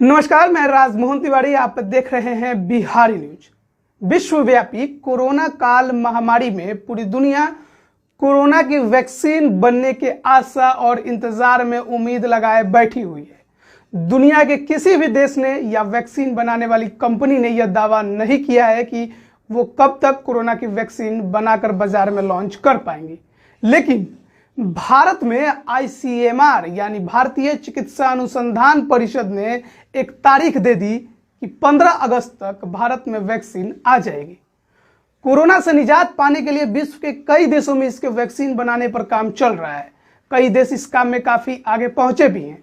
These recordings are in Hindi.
नमस्कार, मैं राजमोहन तिवारी। आप देख रहे हैं बिहारी न्यूज। विश्वव्यापी कोरोना काल महामारी में पूरी दुनिया कोरोना की वैक्सीन बनने के आशा और इंतजार में उम्मीद लगाए बैठी हुई है। दुनिया के किसी भी देश ने या वैक्सीन बनाने वाली कंपनी ने यह दावा नहीं किया है कि वो कब तक कोरोना की वैक्सीन बनाकर बाजार में लॉन्च कर पाएंगी, लेकिन भारत में आईसीएमआर यानी भारतीय चिकित्सा अनुसंधान परिषद ने एक तारीख दे दी कि 15 अगस्त तक भारत में वैक्सीन आ जाएगी। कोरोना से निजात पाने के लिए विश्व के कई देशों में इसके वैक्सीन बनाने पर काम चल रहा है। कई देश इस काम में काफी आगे पहुंचे भी हैं।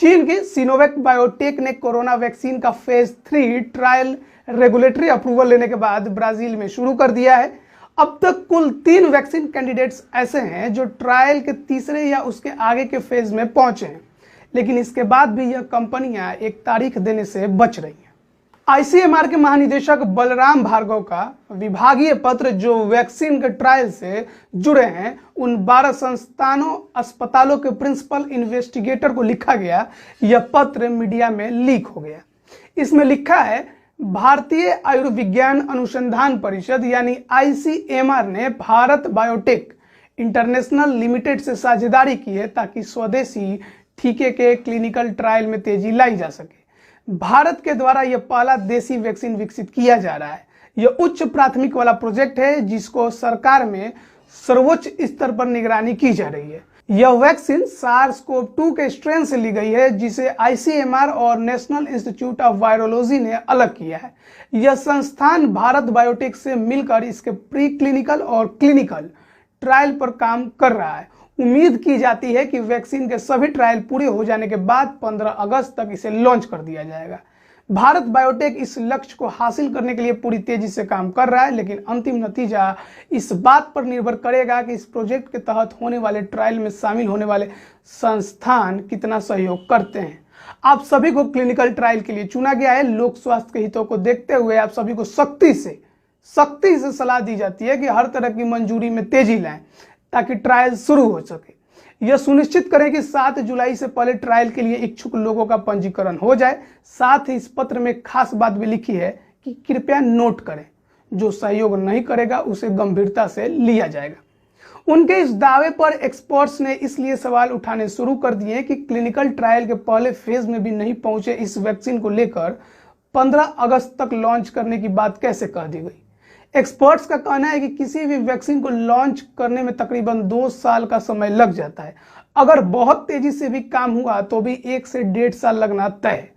चीन की सिनोवैक बायोटेक ने कोरोना वैक्सीन का फेज 3 ट्रायल रेगुलेटरी अप्रूवल लेने के बाद ब्राजील में शुरू कर दिया है। अब तक कुल 3 वैक्सीन कैंडिडेट्स ऐसे हैं जो ट्रायल के तीसरे या उसके आगे के फेज में पहुंचे हैं, लेकिन इसके बाद भी यह कंपनियां एक तारीख देने से बच रही हैं। आईसीएमआर के महानिदेशक बलराम भार्गव का विभागीय पत्र जो वैक्सीन के ट्रायल से जुड़े हैं उन 12 संस्थानों अस्पतालों के प्रिंसिपल इन्वेस्टिगेटर को लिखा गया। यह पत्र मीडिया में लीक हो गया। इसमें लिखा है, भारतीय आयुर्विज्ञान अनुसंधान परिषद यानी आईसीएमआर ने भारत बायोटेक इंटरनेशनल लिमिटेड से साझेदारी की है ताकि स्वदेशी टीके के क्लिनिकल ट्रायल में तेजी लाई जा सके। भारत के द्वारा यह पहला देसी वैक्सीन विकसित किया जा रहा है। यह उच्च प्राथमिक वाला प्रोजेक्ट है जिसको सरकार में सर्वोच्च स्तर पर निगरानी की जा रही है। यह वैक्सीन SARS-CoV-2 के स्ट्रेन से ली गई है जिसे आईसीएमआर और नेशनल इंस्टीट्यूट ऑफ वायरोलॉजी ने अलग किया है। यह संस्थान भारत बायोटेक से मिलकर इसके प्री क्लिनिकल और क्लिनिकल ट्रायल पर काम कर रहा है। उम्मीद की जाती है कि वैक्सीन के सभी ट्रायल पूरे हो जाने के बाद 15 अगस्त तक इसे लॉन्च कर दिया जाएगा। भारत बायोटेक इस लक्ष्य को हासिल करने के लिए पूरी तेजी से काम कर रहा है, लेकिन अंतिम नतीजा इस बात पर निर्भर करेगा कि इस प्रोजेक्ट के तहत होने वाले ट्रायल में शामिल होने वाले संस्थान कितना सहयोग करते हैं। आप सभी को क्लिनिकल ट्रायल के लिए चुना गया है। लोक स्वास्थ्य के हितों को देखते हुए आप सभी को सख्ती से सलाह दी जाती है कि हर तरह की मंजूरी में तेजी लाएं ताकि ट्रायल शुरू हो सके। यह सुनिश्चित करें कि 7 जुलाई से पहले ट्रायल के लिए इच्छुक लोगों का पंजीकरण हो जाए। साथ ही इस पत्र में खास बात भी लिखी है कि कृपया नोट करें, जो सहयोग नहीं करेगा उसे गंभीरता से लिया जाएगा। उनके इस दावे पर एक्सपर्ट्स ने इसलिए सवाल उठाने शुरू कर दिए कि क्लिनिकल ट्रायल के पहले फेज में भी नहीं पहुंचे इस वैक्सीन को लेकर 15 अगस्त तक लॉन्च करने की बात कैसे कह दी गई। एक्सपर्ट्स का कहना है कि किसी भी वैक्सीन को लॉन्च करने में तकरीबन 2 साल का समय लग जाता है। अगर बहुत तेजी से भी काम हुआ तो भी 1 से 1.5 साल लगना तय है।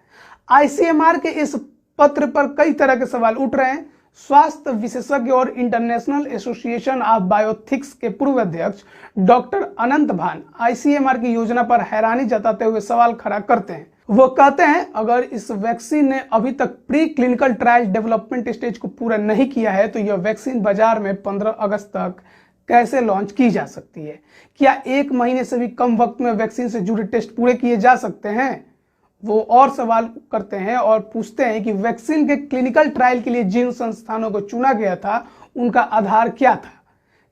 आईसीएमआर के इस पत्र पर कई तरह के सवाल उठ रहे हैं। स्वास्थ्य विशेषज्ञ और इंटरनेशनल एसोसिएशन ऑफ बायोथिक्स के पूर्व अध्यक्ष डॉक्टर अनंत भान आईसीएमआर की योजना पर हैरानी जताते हुए सवाल खड़ा करते हैं। वो कहते हैं, अगर इस वैक्सीन ने अभी तक pre clinical trial development stage को पूरा नहीं किया है तो यह वैक्सीन बाजार में 15 अगस्त तक कैसे लॉन्च की जा सकती है? क्या 1 महीने से भी कम वक्त में वैक्सीन से जुड़े टेस्ट पूरे किए जा सकते हैं? वो और सवाल करते हैं और पूछते हैं कि वैक्सीन के क्लिनिकल ट्रायल के लिए जिन संस्थानों को चुना गया था उनका आधार क्या था?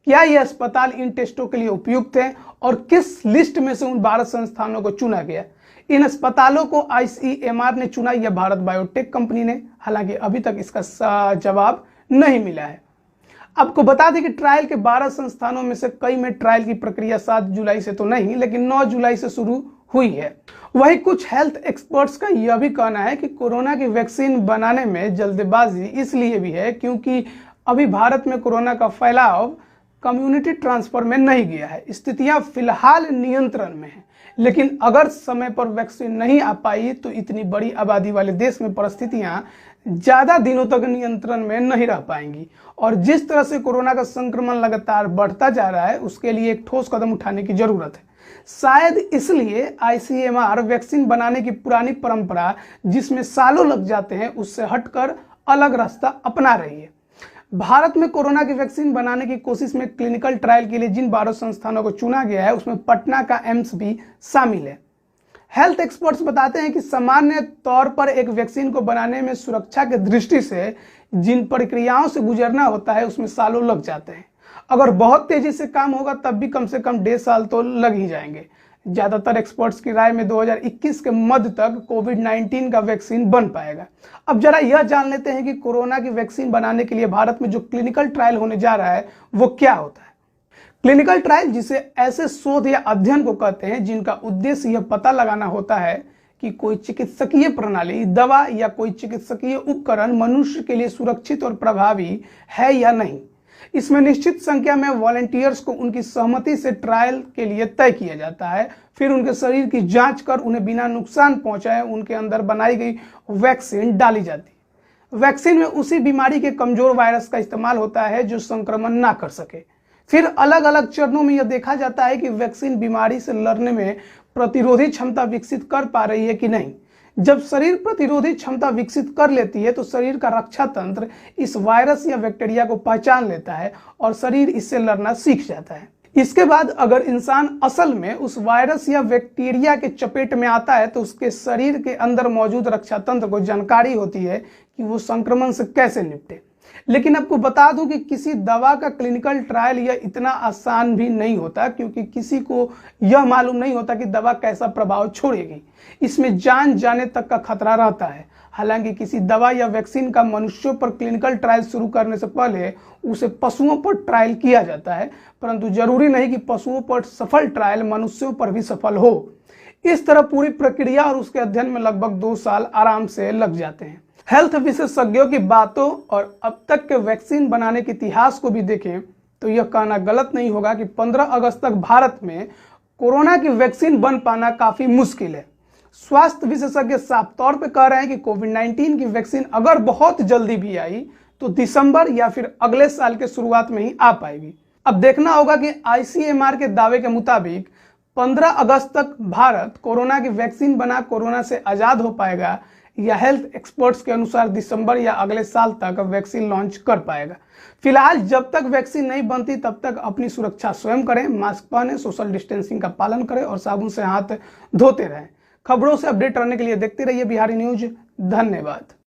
क्या ये अस्पताल इन टेस्टों के लिए उपयुक्त है और किस लिस्ट में से उन 12 संस्थानों को चुना गया? इन अस्पतालों को आईसीएमआर ने चुना या भारत बायोटेक कंपनी ने? हालांकि अभी तक इसका जवाब नहीं मिला है। आपको बता दें कि ट्रायल के 12 संस्थानों में से कई में ट्रायल की प्रक्रिया 7 जुलाई से तो नहीं, लेकिन 9 जुलाई से शुरू हुई है। वहीं कुछ हेल्थ एक्सपर्ट्स का यह भी कहना है कि कोरोना की वैक्सीन बनाने में जल्दबाजी इसलिए भी है क्योंकि अभी भारत में कोरोना का फैलाव कम्युनिटी ट्रांसफर में नहीं गया है। स्थितियां फिलहाल नियंत्रण में है, लेकिन अगर समय पर वैक्सीन नहीं आ पाई तो इतनी बड़ी आबादी वाले देश में परिस्थितियां ज्यादा दिनों तक नियंत्रण में नहीं रह पाएंगी। और जिस तरह से कोरोना का संक्रमण लगातार बढ़ता जा रहा है उसके लिए एक ठोस कदम उठाने की जरूरत है। शायद इसलिए आईसीएमआर वैक्सीन बनाने की पुरानी परंपरा जिसमें सालों लग जाते हैं उससे हटकर अलग रास्ता अपना रही है। भारत में कोरोना की वैक्सीन बनाने की कोशिश में क्लिनिकल ट्रायल के लिए जिन 12 संस्थानों को चुना गया है उसमें पटना का एम्स भी शामिल है। हेल्थ एक्सपर्ट्स बताते हैं कि सामान्य तौर पर एक वैक्सीन को बनाने में सुरक्षा की दृष्टि से जिन प्रक्रियाओं से गुजरना होता है उसमें सालों लग जाते हैं। अगर बहुत तेजी से काम होगा तब भी कम से कम 1.5 साल तो लग ही जाएंगे। ज़्यादातर एक्सपर्ट्स की राय में 2021 के मध्य तक कोविड-19 का वैक्सीन बन पाएगा। अब जरा यह जान लेते हैं कि कोरोना की वैक्सीन बनाने के लिए भारत में जो क्लिनिकल ट्रायल होने जा रहा है वो क्या होता है। क्लिनिकल ट्रायल जिसे ऐसे शोध या अध्ययन को कहते हैं जिनका उद्देश्य यह पता लगाना होता है कि कोई चिकित्सकीय प्रणाली, दवा या कोई चिकित्सकीय उपकरण मनुष्य के लिए सुरक्षित और प्रभावी है या नहीं। इसमें निश्चित संख्या में वॉलंटियर्स को उनकी सहमति से ट्रायल के लिए तय किया जाता है। फिर उनके शरीर की जांच कर उन्हें बिना नुकसान पहुंचाए उनके अंदर बनाई गई वैक्सीन डाली जाती है। वैक्सीन में उसी बीमारी के कमजोर वायरस का इस्तेमाल होता है जो संक्रमण ना कर सके। फिर अलग अलग चरणों में यह देखा जाता है कि वैक्सीन बीमारी से लड़ने में प्रतिरोधी क्षमता विकसित कर पा रही है कि नहीं। जब शरीर प्रतिरोधी क्षमता विकसित कर लेती है तो शरीर का रक्षा तंत्र इस वायरस या बैक्टीरिया को पहचान लेता है और शरीर इससे लड़ना सीख जाता है। इसके बाद अगर इंसान असल में उस वायरस या बैक्टीरिया के चपेट में आता है तो उसके शरीर के अंदर मौजूद रक्षा तंत्र को जानकारी होती है कि वो संक्रमण से कैसे निपटे। लेकिन आपको बता दूं कि किसी दवा का क्लिनिकल ट्रायल यह इतना आसान भी नहीं होता, क्योंकि किसी को यह मालूम नहीं होता कि दवा कैसा प्रभाव छोड़ेगी। इसमें जान जाने तक का खतरा रहता है। हालांकि किसी दवा या वैक्सीन का मनुष्यों पर क्लिनिकल ट्रायल शुरू करने से पहले उसे पशुओं पर ट्रायल किया जाता है, परंतु जरूरी नहीं कि पशुओं पर सफल ट्रायल मनुष्यों पर भी सफल हो। इस तरह पूरी प्रक्रिया और उसके अध्ययन में लगभग 2 साल आराम से लग जाते हैं। हेल्थ विशेषज्ञों की बातों और अब तक के वैक्सीन बनाने के इतिहास को भी देखें तो यह कहना गलत नहीं होगा कि 15 अगस्त तक भारत में कोरोना की वैक्सीन बन पाना काफी मुश्किल है। स्वास्थ्य विशेषज्ञ साफ तौर पे कह रहे हैं कि कोविड-19 की वैक्सीन अगर बहुत जल्दी भी आई तो दिसंबर या फिर अगले साल के शुरुआत में ही आ पाएगी। अब देखना होगा कि ICMR के दावे के मुताबिक 15 अगस्त तक भारत कोरोना की वैक्सीन बना कोरोना से आजाद हो पाएगा या हेल्थ एक्सपर्ट्स के अनुसार दिसंबर या अगले साल तक वैक्सीन लॉन्च कर पाएगा। फिलहाल जब तक वैक्सीन नहीं बनती तब तक अपनी सुरक्षा स्वयं करें, मास्क पहनें, सोशल डिस्टेंसिंग का पालन करें और साबुन से हाथ धोते रहें। खबरों से अपडेट रहने के लिए देखते रहिए बिहारी न्यूज। धन्यवाद।